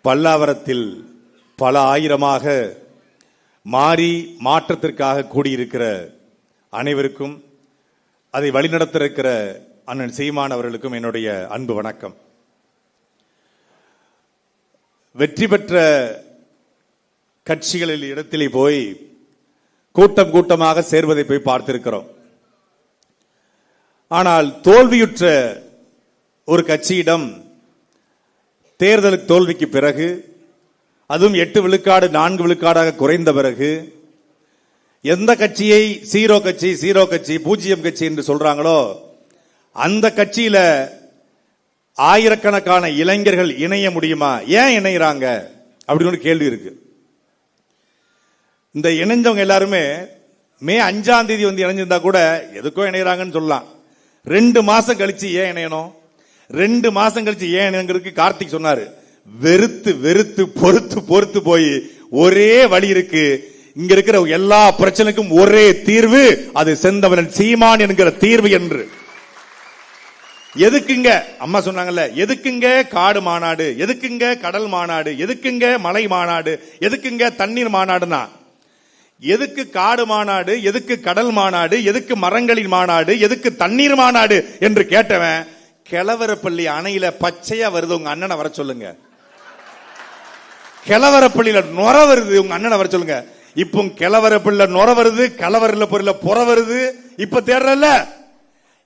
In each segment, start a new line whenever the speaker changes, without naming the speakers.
பல்லாவரத்தில் பல ஆயிரமாக மாறி மாற்றத்திற்காக கூடியிருக்கிற அனைவருக்கும், அதை வழிநடத்த இருக்கிற அண்ணன் சீமான் அவர்களுக்கும் என்னுடைய அன்பு வணக்கம். வெற்றி பெற்ற கட்சிகளில் இடத்திலே போய் கூட்டம் கூட்டமாக சேர்வதை போய் பார்த்திருக்கிறோம். ஆனால் தோல்வியுற்ற ஒரு கட்சியிடம் தேர்தலுக்கு தோல்விக்கு பிறகு, அதுவும் 8 விழுக்காடு 4 விழுக்காடாக குறைந்த பிறகு, எந்த கட்சியை சீரோ கட்சி, சீரோ கட்சி, பூஜ்ஜியம் கட்சி என்று சொல்றாங்களோ அந்த கட்சியில ஆயிரக்கணக்கான இளைஞர்கள் இணைய முடியுமா? ஏன் இணைகிறாங்க அப்படின்னு ஒரு கேள்வி இருக்கு. இந்த இணைஞ்சவங்க எல்லாருமே மே 5ஆம் தேதி வந்து இணைஞ்சிருந்தா கூட எதுக்கோ இணைகிறாங்கன்னு சொல்லலாம். 2 மாசம் கழிச்சு ஏன் இணையணும்? 2 மாசம் கழிச்சு ஏன் இணைங்கிறதுக்கு கார்த்திக் சொன்னாரு, வெறுத்து வெறுத்து பொறுத்து பொறுத்து போய் ஒரே வழி இருக்கு, இங்க இருக்கிற எல்லா பிரச்சனைக்கும் ஒரே தீர்வு, அது செந்தமிழன் சீமான் என்கிற தீர்வு என்று. எதுக்குங்க அம்மா சொன்னாங்கல்ல, எதுக்குங்க காடு மாநாடு, எதுக்குங்க கடல் மாநாடு, எதுக்குங்க மலை மாநாடு, எதுக்குங்க தண்ணீர் மாநாடுனா, எதுக்கு காடு மாநாடு, எதுக்கு கடல் மாநாடு, எதுக்கு மரங்களின் மாநாடு, எதுக்கு தண்ணீர் மாநாடு என்று கேட்டவன், கிழவரப்பள்ளி அணையில பச்சையா வருது உங்க அண்ணனை வர சொல்லுங்க, கிழவரப்பள்ளியில நொர வருது உங்க அண்ணனை வர சொல்லுங்க. இப்போ கிழவரப்பள்ளியில நொர வருது, கலவரில பொருள புற வருது, இப்ப தேர்றல.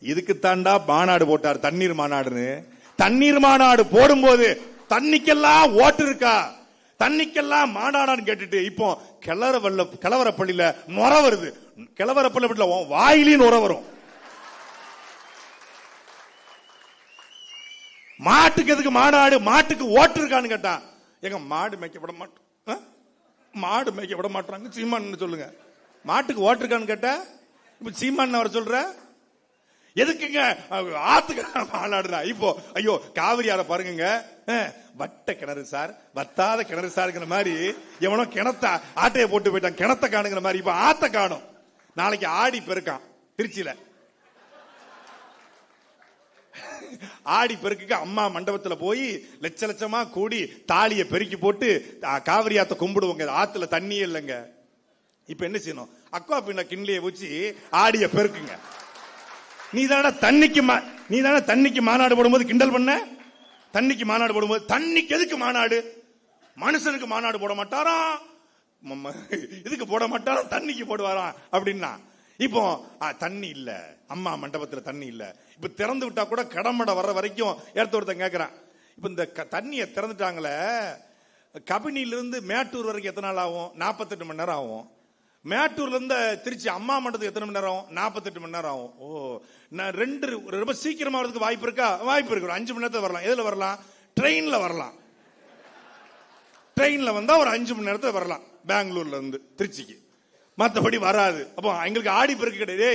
இதுக்கு தாண்டா மாநாடு போட்டார், தண்ணீர் மாநாடுன்னு. தண்ணீர் மாநாடு போடும்போது தண்ணிக்கெல்லாம் ஓட்டு இருக்கா, தண்ணிக்கெல்லாம் மாநாடான்னு கேட்டுட்டு இப்போ கிழவரப்பள்ளியில நொர வருது. கிழவரப்பள்ளி வாயிலையும் நொர வரும். மாட்டுக்கு எதுக்கு மாநாடு, மாட்டுக்கு ஓட்டு இருக்கான்னு கேட்டா, எங்க மாடு மேய்க்க விட மாட்டோம், மாடு மேய்க்க விட மாட்டாங்க சீமான் சொல்லுங்க. மாட்டுக்கு ஓட்டு இருக்கான்னு கேட்டா இப்ப சீமான் அவர் சொல்ற, எதுக்குங்க ஆத்துக்கு மாநாடுனா? இப்போ ஐயோ காவிரியார பாருங்க, வட்ட கிணறு சார், வத்தாத கிணறு சார்ங்கிற மாதிரி எவனோ கிணத்த ஆட்டையை போட்டு போயிட்டான், கிணத்த காணுங்கிற மாதிரி இப்ப ஆத்த காணும். நாளைக்கு ஆடி பெருக்கான் திருச்சியில, ஆடி பெருக்குக்கு அம்மா மண்டபத்துல போய் லட்ச லட்சமா கூடி தாலியை பெருக்கி போட்டு காவிரி ஆத்த கும்பிடுவோங்க. ஆத்துல தண்ணியே இல்லைங்க. இப்ப என்ன செய்யணும்? அக்வா பின்ன கிண்ணிய வச்சு ஆடிய பெருக்குங்க. நீ தானே தண்ணிக்கு மாநாடு போடும்போது கிண்டல் பண்ண, தண்ணிக்கு மாநாடு போடும்போது, தண்ணிக்கு எதுக்கு மாநாடு? மனுஷனுக்கு மாநாடு போட மாட்டாரா, இதுக்கு போட மாட்டாரா, தண்ணிக்கு போடுவாராம் அப்படின்னா. இப்போ தண்ணி இல்ல, அம்மா மண்டபத்துல தண்ணி இல்ல. இப்ப திறந்து விட்டா கூட கடமட வர்ற வரைக்கும் எடுத்து ஒருத்தன் கேட்கிறான். இப்ப இந்த தண்ணியை திறந்துட்டாங்களே, கபினிலிருந்து மேட்டூர் வரைக்கும் எத்தனை நாள் ஆகும்? 48 மணி நேரம் ஆகும். மேட்டூர்ல இருந்து திருச்சி அம்மா மண்டபத்துக்கு எத்தனை மணி நேரம்? 48 மணி நேரம் ஆகும். ஓ, நான் ரொம்ப சீக்கிரமா வரதுக்கு வாய்ப்பு இருக்கா? வாய்ப்பு இருக்கு. 5 மணி நேரத்துல வரலாம். எதுல வரலாம்? ட்ரெயின்ல வரலாம். ட்ரெயின்ல வந்தா ஒரு 5 மணி நேரத்துல வரலாம், பெங்களூர்ல இருந்து திருச்சிக்கு. மற்றபடி வராது. அப்போ எங்களுக்கு ஆடி பெருக்கு கிடையாது.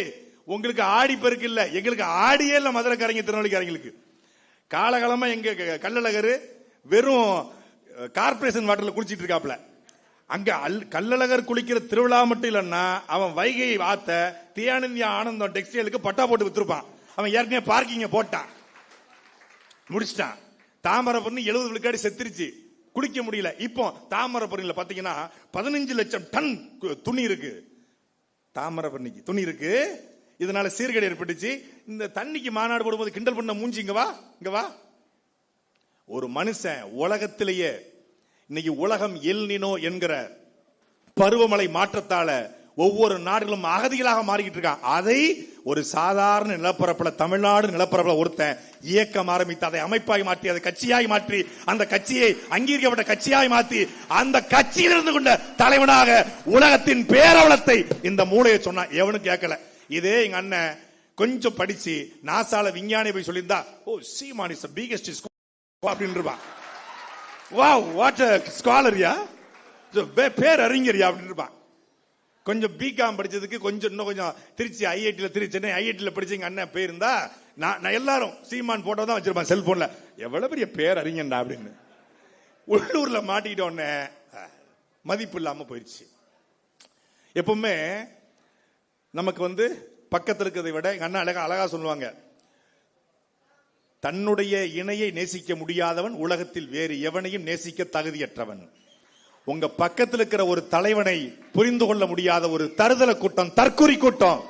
உங்களுக்கு ஆடி பெருக்கு இல்ல, எங்களுக்கு ஆடியே இல்ல. மதுரைக்காரங்க திருநெல்வேலிக்காரங்களுக்கு காலகாலமா எங்க கள்ளழகர் வெறும் கார்பரேஷன் வாட்டர்ல குளிச்சிட்டு இருக்காப்ல. அங்க கள்ளழகர் குளிக்கிற திருவிழா மட்டும் இல்லன்னா, அவன் வைகை ஆத்த தியானந்தியா ஆனந்தம் டெக்ஸ்டைலுக்கு பட்டா போட்டு வித்துருப்பான். அவன் ஏற்கனவே பார்க்கிங்க போட்டான், முடிச்சிட்டான். தாமரைபரணி 70 விழுக்காடு செத்துருச்சு, குளிக்க முடியல. இப்போ தாமரைபரணியில பாத்தீங்கன்னா 15 லட்சம் டன் துணி இருக்கு. தாமரைபரணிக்கு துணி இருக்கு. இதனால சீர்கேடு ஏற்பட்டுச்சு. இந்த தண்ணிக்கு மாநாடு போடும்போது கிண்டல் பண்ண மூஞ்சி இங்க வா, இங்க வா. ஒரு மனுஷன் உலகத்திலேயே இன்னைக்கு உலகம் எல் நினோ என்கிற பருவமழை மாற்றத்தால ஒவ்வொரு நாடுகளும் அகதிகளாக மாறிக்கிட்டு இருக்கான். அதை ஒரு சாதாரண நிலப்பரப்புல, தமிழ்நாடு நிலப்பரப்புல ஒருத்தன் இயக்கம் ஆரம்பித்து, அதை அமைப்பாய் மாற்றி, அதை கட்சியாய் மாற்றி, அந்த கட்சியை அங்கீகரிக்கப்பட்ட கட்சியாய் மாற்றி, அந்த கட்சியில் இருந்து கொண்ட தலைவனாக உலகத்தின் பேரவலத்தை இந்த மூளையை சொன்னா எவனும் கேட்கல. இதே எங்க அண்ணன் கொஞ்சம் படிச்சு நாசால விஞ்ஞானி போய் சொல்லியிருந்தா, ஓ சீமான் இஸ் தி பிகெஸ்ட் அப்படின்னு இருப்பான். வாவ் வாட் எ ஸ்காலர்யா, பேர் அறிஞரியா அப்படின்னு இருப்பான். கொஞ்சம் பிகாம் படிச்சதுக்கு கொஞ்சம் இன்னும் கொஞ்சம் திருச்சி ஐஐடியில், சென்னை ஐஐடியில் படிச்ச அண்ணன் போயிருந்தா நான் எல்லாரும் சீமான் போட்டோ தான் வச்சிருப்பான் செல்போன்ல, எவ்வளவு பெரிய பேர் அறிஞன்டா அப்படின்னு. உள்ளூர்ல மாட்டிக்கிட்ட உடனே மதிப்பு இல்லாம போயிடுச்சு. எப்பவுமே நமக்கு பக்கத்தில் இருக்கிறதை விட எங்க அண்ணா அழகா சொல்லுவாங்க, தன்னுடைய இணையை நேசிக்க முடியாதவன் உலகத்தில் வேறு எவனையும் நேசிக்க தகுதியற்றவன். உங்க பக்கத்தில் இருக்கிற ஒரு தலைவனை புரிந்து கொள்ள முடியாத ஒரு தருதல கூட்டம், தற்குறி கூட்டம்.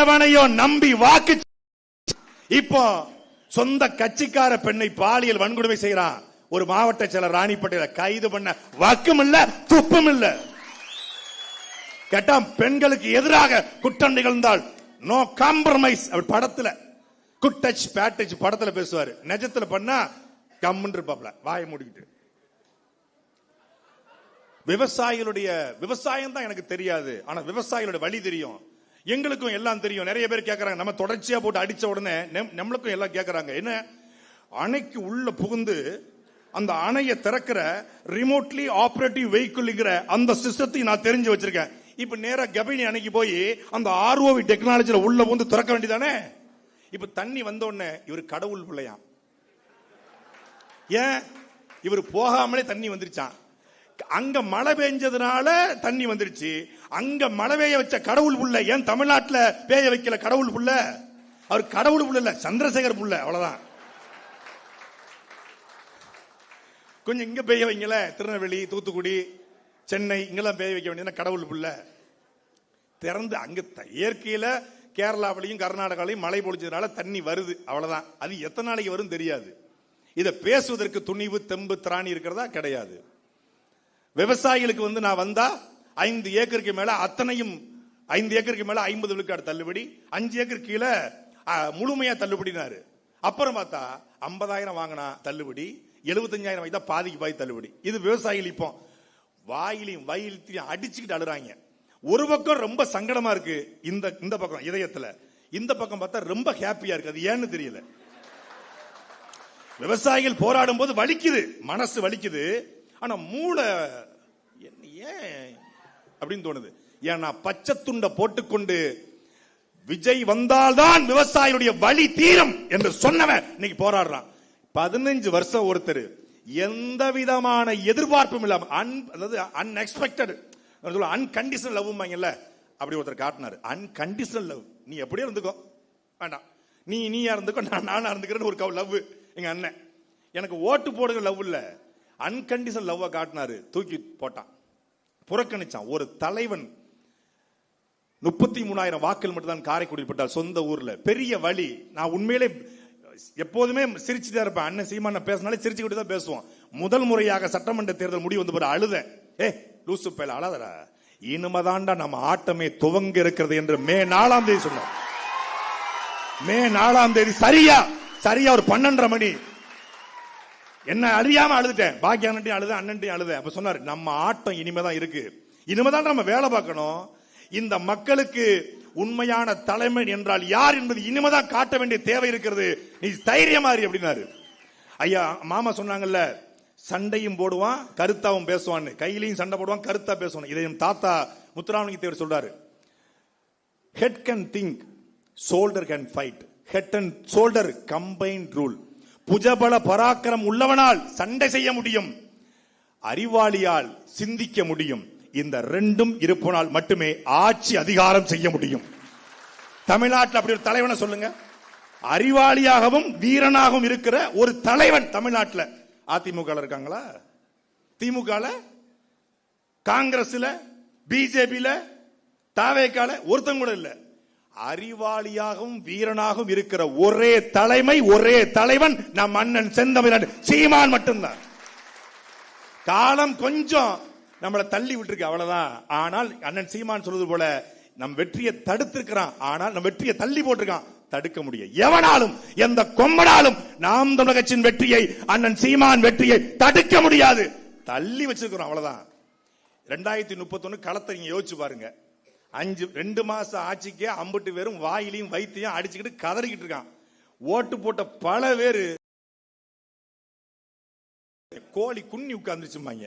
எவனையோ நம்பி வாக்கு. இப்போ சொந்த கட்சிக்கார பெண்ணை பாலியல் வன்கொடுமை செய்யறான். ஒரு மாவட்ட செயலர் ராணிப்பேட்டையில கைது பண்ண வக்கும் இல்ல, துப்பும் இல்ல. கேட்டா பெண்களுக்கு எதிராக குற்றம் நிகழ்ந்தால் நோ காம்ப்ரமைஸ். படத்துல குட் டச் பேட் டச் படத்துல பேசுவாரு. நிஜத்துல பண்ணா கம்முன்னு இருப்பாப்ல, வாயை மூடிக்கிட்டு. விவசாயிகளுடைய விவசாயம் தான் எனக்கு தெரியாது, ஆனா விவசாயிகளுடைய வழி தெரியும். எங்களுக்கும் எல்லாம் தெரியும். நிறைய பேர் கேட்கறாங்க, நம்ம தொடர்ச்சியா போட்டு அடிச்ச உடனே நம்மளுக்கும் எல்லாம் கேட்கறாங்க, என்ன அணைக்கு உள்ள புகுந்து அந்த அணையை திறக்கிற ரிமோட்லி ஆபரேட்டிவ் வெஹிக்கிள்ங்கிற அந்த சிஸ்டத்தை நான் தெரிஞ்சு வச்சிருக்கேன். இப்ப நேரா கபினி அணைக்கு போய் அந்த ஆர்ஓவி டெக்னாலஜில உள்ள வந்து திறக்க வேண்டியதானே. இப்ப தண்ணி வந்த உடனே இவர் கடவுள் பிள்ளையா? ஏன் இவர் போகாமலே தண்ணி வந்துருச்சான். அங்க மழை பெஞ்சதுனால தண்ணி வந்துருச்சு. அங்க மழை பெய்ய வச்ச கடவுள் புள்ள ஏன் தமிழ்நாட்டுல பெய்ய வைக்கல? கடவுள் புள்ள அவர் கடவுள் புள்ள இல்ல, சந்திரசேகர் புள்ள, அவ்வளவுதான். கொஞ்சம் இங்க பெய்ய வைங்கல, திருநெல்வேலி, தூத்துக்குடி, சென்னை இங்கெல்லாம் பெய்ய வைக்க வேண்டியது கடவுள் புள்ள. திறந்து அங்க இயற்கையில கேரளாவிலையும் கர்நாடகாவிலையும் மழை பொழிச்சதுனால தண்ணி வருது, அவ்வளவுதான். அது எத்தனை நாளைக்கு வரும் தெரியாது. இதை பேசுவதற்கு துணிவு தெம்பு திராணி இருக்கிறதா? கிடையாது. விவசாயிகளுக்கு நான் வந்தா 5 ஏக்கருக்கு மேல அத்தனையும் 5 ஏக்கருக்கு மேல 50 விழுக்காடு தள்ளுபடி, 5 ஏக்கர் கீழே முழுமையா தள்ளுபடினாரு. அப்புறம் பார்த்தா 50,000 வாங்கினா தள்ளுபடி, 75,000 வைத்தா பாதிக்கு பாதி தள்ளுபடி. இது விவசாயிகள் இப்போ வாயிலையும் வயலையும் அடிச்சுக்கிட்டு அழுறாங்க. ஒரு பக்கம் ரொம்ப சங்கடமா இருக்கு, இந்த பக்கம் இதயத்துல, இந்த பக்கம் பார்த்தா ரொம்ப ஹாப்பியா இருக்கு. அது ஏன்னு தெரியல. விவசாயிகள் போராடும் போது வலிக்குது, மனசு வலிக்குது, ஆனா மூளை ஏன் அப்படின்னு தோணுது. ஏன்னா பச்சை துண்டை போட்டுக்கொண்டு விஜய் வந்தால்தான் விவசாயிகளுடைய வலி தீரும் என்று சொன்னவன் இன்னைக்கு போராடுறான். 15 வருஷம் ஒருத்தர் எந்த விதமான எதிர்பார்ப்பும் இல்லாம அதாவது அன்எக்ஸ்பெக்டட் அன்கண்டிஷனல் லவ் அப்படி ஒருத்தர் காட்டினாரு. அன்கண்டிஷனல் லவ், நீ எப்படியே இருந்துக்கோ, வேண்டாம், நீயா இருந்துக்கோ, நானா இருந்துக்கிறேன்னு ஒரு லவ். எங்க அண்ணன் எனக்கு ஓட்டு போடுகிற லவ் இல்ல, அன்கண்டிஷனல் லவ் காட்டினாரு. தூக்கி போட்டான், புறக்கணிச்சான். ஒரு தலைவன் 33,000 வாக்குகள் மட்டும் தான் காரைக்குடியில் பட்டால், சொந்த ஊர்ல. பெரிய வழி. நான் உண்மையிலே எப்போதுமே சிரிச்சுதான் இருப்பேன். அண்ணன் சீமான பேசினாலே சிரிச்சுக்கிட்டு தான் பேசுவோம். முதல் முறையாக சட்டமன்ற தேர்தல் முடிவு வந்து அழுத, லூசு பேல அழாதடா, இனிமதாண்டா நம்ம ஆட்டமே துவங்க இருக்கிறது என்று மே 4ஆம் தேதி சொன்னார். மே 4ஆம் தேதி சரியா ஒரு 12:30 மணி என்ன அறியாம அழுதுட்டேன். பாக்கி அண்ணன்ட்டையும் அழுத, அண்ணன்ட்டையும் அழுத. அப்ப சொன்னாரு, நம்ம ஆட்டம் இனிமேதான் இருக்கு, இனிமேதான் நம்ம வேலை பார்க்கணும். இந்த மக்களுக்கு உண்மையான தலைமை என்றால் யார் என்பது இனிமேதான் காட்ட வேண்டிய தேவை இருக்கிறது, நீ தைரியமாரி அப்படின்னாரு. ஐயா மாமா சொன்னாங்கல்ல, சண்டையும் போடுவான் கருத்தாவும் பேசுவான்னு. கையிலையும் சண்டை போடுவான், கருத்தா பேசுவான். இதை தாத்தா முத்துராமலிங்க தேவர் சொல்றாரு. Head can think, shoulder can fight. Head and shoulder combined rule. புஜபல பராக்கிரம் உள்ளவனால் சண்டை செய்ய முடியும், அறிவாளியால் சிந்திக்க முடியும். இந்த ரெண்டும் இருப்பனால் மட்டுமே ஆட்சி அதிகாரம் செய்ய முடியும். தமிழ்நாட்டில் அப்படி ஒரு தலைவனை சொல்லுங்க. அறிவாளியாகவும் வீரனாகவும் இருக்கிற ஒரு தலைவன் தமிழ்நாட்டில் அதிமுக இருக்காங்களா? திமுக, காங்கிரஸ்ல, பிஜேபியில, தாவேக்கால ஒருத்தங்க கூட இல்ல. அறிவாளியாகவும் வீரனாகவும் இருக்கிற ஒரே தலைமை, ஒரே தலைவன் நம் அண்ணன் செந்தமிழன் சீமான் மட்டும்தான். காலம் கொஞ்சம் நம்மளை தள்ளி விட்டுருக்கு, அவ்வளவுதான். ஆனால் அண்ணன் சீமான் சொல்வது போல நம் வெற்றியை தடுத்திருக்கிறான், ஆனால் நம் வெற்றியை தள்ளி போட்டிருக்கான். தடுக்க முடியும் எவனாலும், எந்த கொம்பனாலும் நாம் தமிழர் கட்சியின் வெற்றியை, அண்ணன் சீமான் வெற்றியை தடுக்க முடியாது. தள்ளி வச்சிருக்கிறோம், அவ்வளவுதான். 2031 களத்தை நீங்க யோசிச்சு பாருங்க. 2 மாசம் ஆட்சிக்கே அம்புட்டு பேரும் வாயிலையும் வைத்தியம் அடிச்சுக்கிட்டு கதறிக்கிட்டு இருக்கான். ஓட்டு போட்ட பல பேரு கோழி குன்னி உட்கார்ந்துச்சுமாங்க.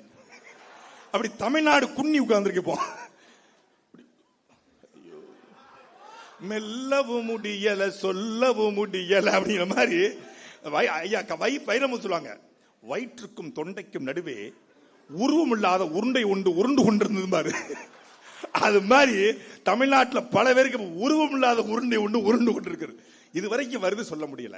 அப்படி தமிழ்நாடு குன்னி உட்கார்ந்துருக்கு. மெல்லவும் முடியல, சொல்லவும் முடியல அப்படிங்கிற மாதிரி ஐயா வைரமுத்து சொல்லுவாங்க. வயிற்றுக்கும் தொண்டைக்கும் நடுவே உருவம் இல்லாத உருண்டை உருண்டு கொண்டிருந்தது. அது மாதிரி தமிழ்நாட்டில் பல பேருக்கு உருவம் இல்லாத உருண்டை உருண்டு கொண்டிருக்கிறது. இது வரைக்கும் வருது சொல்ல முடியல.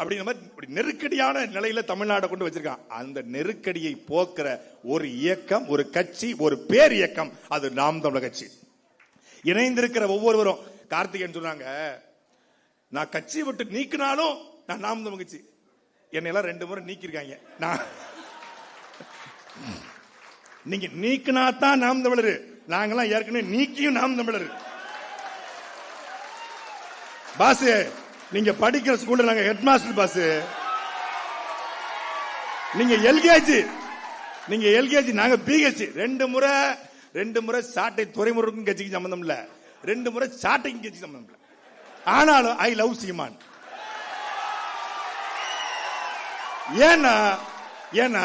அப்படிங்கிற மாதிரி நெருக்கடியான நிலையில தமிழ்நாட்டை கொண்டு வச்சிருக்கான். அந்த நெருக்கடியை போக்குற ஒரு இயக்கம், ஒரு கட்சி, ஒரு பேர் இயக்கம், அது நாம் தமிழர் கட்சி. இணைந்திருக்கிற ஒவ்வொருவரும் கார்த்திகேயன் சொன்னாங்க, நான் கட்சியை விட்டு நீக்கினாலும் நான் நாம் தமிழர் கட்சி. என்னை எல்லாம் 2 முறை நீக்கிருக்காங்க. நீங்க நீக்கினா தான் நாம் தமிழர். நாங்கெல்லாம் ஏற்கனவே நீக்கியும் நாம் தமிழர். பாஸ், நீங்க படிக்கிற ஸ்கூல்ல நாங்க ஹெட் மாஸ்டர் பாஸ். நீங்க எல்கேஜி, நாங்க பிஹெச். 2 முறை சாட்டை துறைமுருகன் கட்சிக்கு சம்பந்தம் இல்ல, 2 முறை சாட்டைக்கும் கட்சி சம்பந்தம் இல்ல. ஆனாலும் ஐ லவ் சீமான். ஏன்னா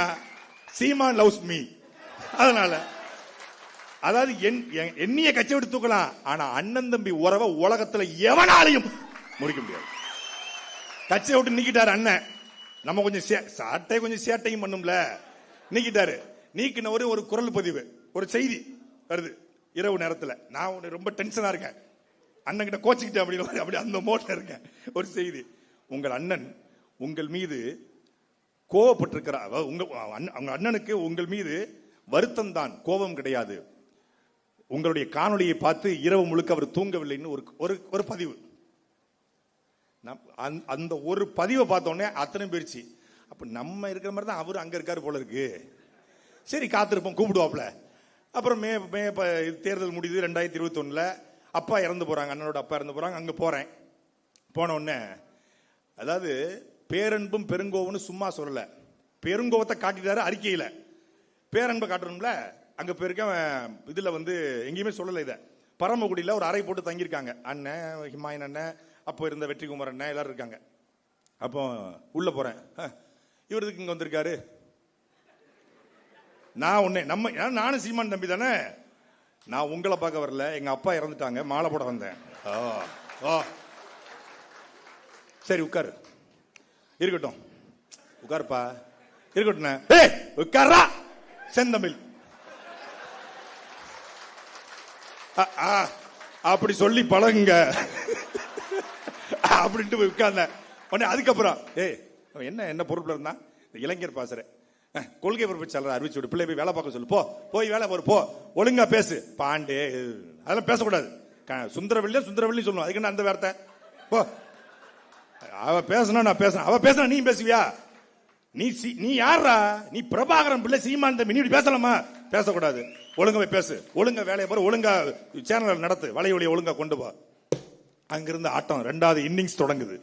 சீமான் லவ்ஸ் மீ. அதனால அதாவது எண்ணிய கட்சி விட்டு தூக்கலாம், ஆனா அண்ணன் தம்பி உறவை உலகத்துல எவனாலையும் முடிக்க முடியாது. கட்சியை விட்டு நீக்கிட்டாரு அண்ணன். நம்ம கொஞ்சம் சாட்டை கொஞ்சம் சேட்டையும் பண்ணும்ல, நீக்கிட்டாரு. நீக்கின ஒரு குரல் பதிவு, ஒரு செய்தி வருது இரவு நேரத்தில். நான் ரொம்ப டென்ஷனா இருக்கேன், அண்ணன் கிட்ட கோச்சிக்கிட்டேன் அப்படின்னு, அப்படி அந்த மோட்ல இருக்கேன். ஒரு செய்தி, உங்கள் அண்ணன் உங்கள் மீது கோவப்பட்டிருக்கிறார். உங்க அண்ணனுக்கு உங்கள் மீது வருத்தம் தான், கோபம் கிடையாது. உங்களுடைய காணொலியை பார்த்து இரவு முழுக்க அவர் தூங்கவில்லைன்னு ஒரு பதிவு. அந்த ஒரு பதிவை பார்த்தோன்னே அத்தனை போயிடுச்சு. அப்ப நம்ம இருக்கிற மாதிரி தான் அவரு அங்க இருக்காரு போல இருக்கு. சரி காத்திருப்போம், கூப்பிடுவாப்ல. அப்புறம் மே தேர்தல் முடியுது 2021. அப்பா இறந்து போறாங்க, அண்ணனோட அப்பா இறந்து போறாங்க. அங்க போறேன். போன உடனே, அதாவது பேரன்பும் பெருங்கோவம்னு சும்மா சொல்லல, பெருங்கோவத்தை காட்டிட்டாரு அறிக்கையில. பேரன்பை காட்டணும்ல, அங்க போயிருக்கேன். இதுல எங்கேயுமே சொல்லல. இத பரமக்குடியில ஒரு அறை போட்டு தங்கியிருக்காங்க. அண்ணன், ஹிமாயன் அண்ணன், அப்போ இருந்த வெற்றிகுமார் அண்ணன் எல்லாரும் இருக்காங்க. அப்போ உள்ள போறேன், இவருக்கு இங்க வந்திருக்காரு. நானும் சீமான் தம்பி தானே, நான் உங்களை பார்க்க வரல, எங்க அப்பா இறந்துட்டாங்க, மாலை போட வந்தேன். சரி உட்காரு. இருக்கட்டும், உட்காருப்பா. இருக்கட்டும், உட்காரா செந்தமிழ். அப்படி சொல்லி பழகுங்க அப்படின்ட்டு போய் உட்கார்ந்தேன். அதுக்கப்புறம் என்ன பொறுப்புல இருந்தா, இளைஞர் பாசற கொள்கை பொறுப்பு சொல்ற அறிவிச்சு விடு, பிள்ளை போய் வேலை பார்க்க சொல்லு, போய் வேலை போ, ஒழுங்கா பேசு. பாண்டே அதெல்லாம் பேசக்கூடாது. சுந்தரவெள்ளி சொல்லணும். அதுக்கு என்ன அந்த வார்த்தை? போ, அவ பேசணும், நான் பேசணும். அவ பேசணும், நீ பேசுவியா? நீ யாரா? நீ பிரபாகரன் பிள்ளை, சீமான் தம்பி, நீ பேசலாமா? பேசக்கூடாது. ஒழுங்கா போய் பேசு, ஒழுங்கா வேலையை பாரு, ஒழுங்கா சேனல் நடத்து, வலையொலியை ஒழுங்கா கொண்டு போ. அங்கிருந்து ஆட்டம் 2வது இன்னிங்ஸ் தொடங்குது.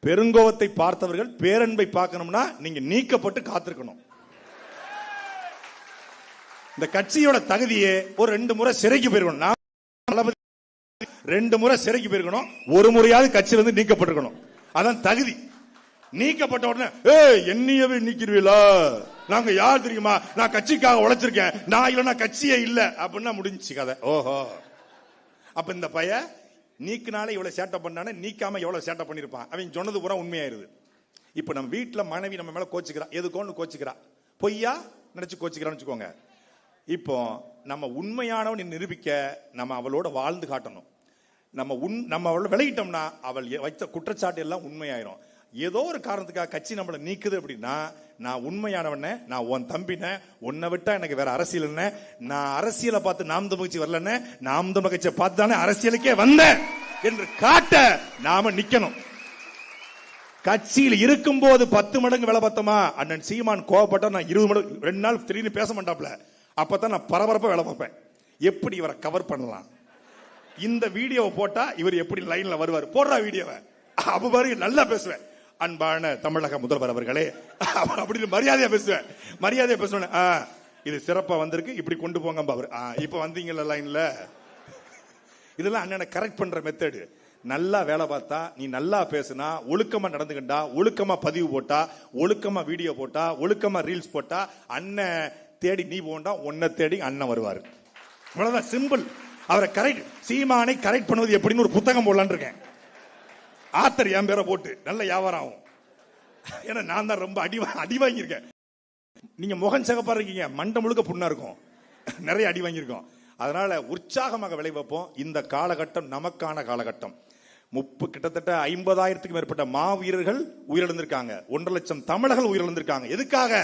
பெருங்கோவத்தை பார்த்தவர்கள் பேரன்பை பார்க்கணும்னா நீங்க நீக்கப்பட்டு காத்திருக்கணும். இந்த கட்சியோட தகுதியே ஒரு 2 முறை சிறைக்கு போயிருக்கணும். 2 முறை சிறைக்கு போயிருக்கணும், 1 முறையாவது கட்சியிலிருந்து நீக்கப்பட்டிருக்கணும். அதான் தகுதி. நீக்கப்பட்ட உடனே என்னையவே நீக்கிடுவீங்களா? நாங்க யார் தெரியுமா? நான் கட்சிக்காக உழைச்சிருக்கேன், நான் இல்லைன்னா கட்சியே இல்ல அப்படின்னா முடிஞ்சு கதை. ஓஹோ, அப்ப இந்த பைய நீக்கினாலே இவ்வளவு சேட்டை பண்ணானே, நீக்காம எவ்வளவு சேட்டை பண்ணிருப்பான். அவன் சொன்னது பூரா உண்மையாயிருது. இப்ப நம்ம வீட்டுல மனைவி நம்ம மேல கோச்சுக்கிறா, எதுக்கோன்னு கோச்சுக்கிறா, பொய்யா நினைச்சு கோச்சுக்கிறான்னு வச்சுக்கோங்க. இப்போ நம்ம உண்மையானவன் நிரூபிக்க நம்ம அவளோட வாழ்ந்து காட்டணும். நம்ம அவளை விலகிட்டோம்னா அவள் வைத்த குற்றச்சாட்டு எல்லாம் உண்மையாயிரும். ஏதோ ஒரு காரணத்துக்காக கட்சி நம்மளை நீக்குது அப்படின்னா, நான் உண்மையானவன, நான் உன் தம்பின, உன்னை விட்டா எனக்கு வேற அரசியல் என்ன, நான் அரசியலை பார்த்து நாம் தமிழ் கட்சி வரலன்னு, நாம் தமிழ் கட்சியை பார்த்து தானே அரசியலுக்கே வந்தேன் என்று காட்ட நாம நிக்கணும். கட்சியில் இருக்கும் போது 10 மடங்கு வேலை பார்த்தோமா, அண்ணன் சீமான் கோவப்பட்டா நான் 20 மடங்கு 2 நாள் திடீர்னு பேச மாட்டாப்ல, அப்பதான் நான் பரபரப்பா வேலை பார்ப்பேன். எப்படி இவரை கவர் பண்ணலாம், இந்த வீடியோவை போட்டா இவர் எப்படி லைன்ல வருவார், போடுறா வீடியோவை, அப்ப பாருங்க நல்லா பேசுவேன். அன்பான தமிழக முதல்வர் அவர்களே அப்படின்னு மரியாதையா பேசுவேன். இது சிறப்பா வந்திருக்கு, இப்படி கொண்டு போங்க. இப்ப வந்தீங்கல்ல லைன்ல, இதெல்லாம் அண்ணனை கரெக்ட் பண்ற மெத்தடு. நல்லா வேலை பார்த்தா, நீ நல்லா பேசுனா, ஒழுக்கமா நடந்துக்கிட்டா, ஒழுக்கமா பதிவு போட்டா, ஒழுக்கமா வீடியோ போட்டா, ஒழுக்கமா ரீல்ஸ் போட்டா, அண்ணன் தேடி நீ போண்டா, உன்னை தேடி அண்ணன் வருவாரு. அவ்வளவுதான், சிம்பிள். அவரை கரெக்ட், சீமானை கரெக்ட் பண்ணுவது எப்படின்னு ஒரு புத்தகம் போடலான்னு இருக்கேன். ஆத்தர் என் பேரை போட்டு நல்ல வியாபாரம் ஆகும். ஏன்னா நான் தான் ரொம்ப அடி வாங்கியிருக்கேன். நீங்க முகம் சகப்பா இருக்கீங்க, மண்டை முழுக்க புண்ணா இருக்கும், நிறைய அடி வாங்கியிருக்கோம். அதனால உற்சாகமாக விளைவிப்போம். இந்த காலகட்டம் நமக்கான காலகட்டம். கிட்டத்தட்ட 50,000க்கும் மேற்பட்ட மாவீரர்கள் உயிரிழந்திருக்காங்க. 1.5 லட்சம் தமிழர்கள் உயிரிழந்திருக்காங்க. எதுக்காக?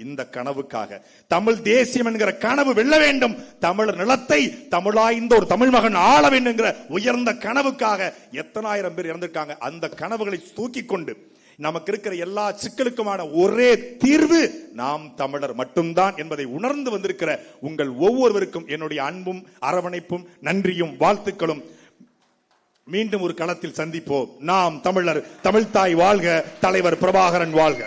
இந்த கனவுக்காக. தமிழ் தேசியம் என்கிற கனவு வெல்ல வேண்டும், தமிழர் நிலத்தை தமிழாய்ந்த ஒரு தமிழ் மகன் ஆள வேண்டும் என்கிற உயர்ந்த கனவுக்காக எத்தனாயிரம் பேர் இறந்திருக்காங்க. அந்த கனவுகளை தூக்கி கொண்டு நமக்கு இருக்கிற எல்லா சிக்கலுக்குமான ஒரே தீர்வு நாம் தமிழர் மட்டும்தான் என்பதை உணர்ந்து வந்திருக்கிற உங்கள் ஒவ்வொருவருக்கும் என்னுடைய அன்பும் அரவணைப்பும் நன்றியும் வாழ்த்துக்களும். மீண்டும் ஒரு களத்தில் சந்திப்போம். நாம் தமிழர், தமிழ்தாய் வாழ்க, தலைவர் பிரபாகரன் வாழ்க.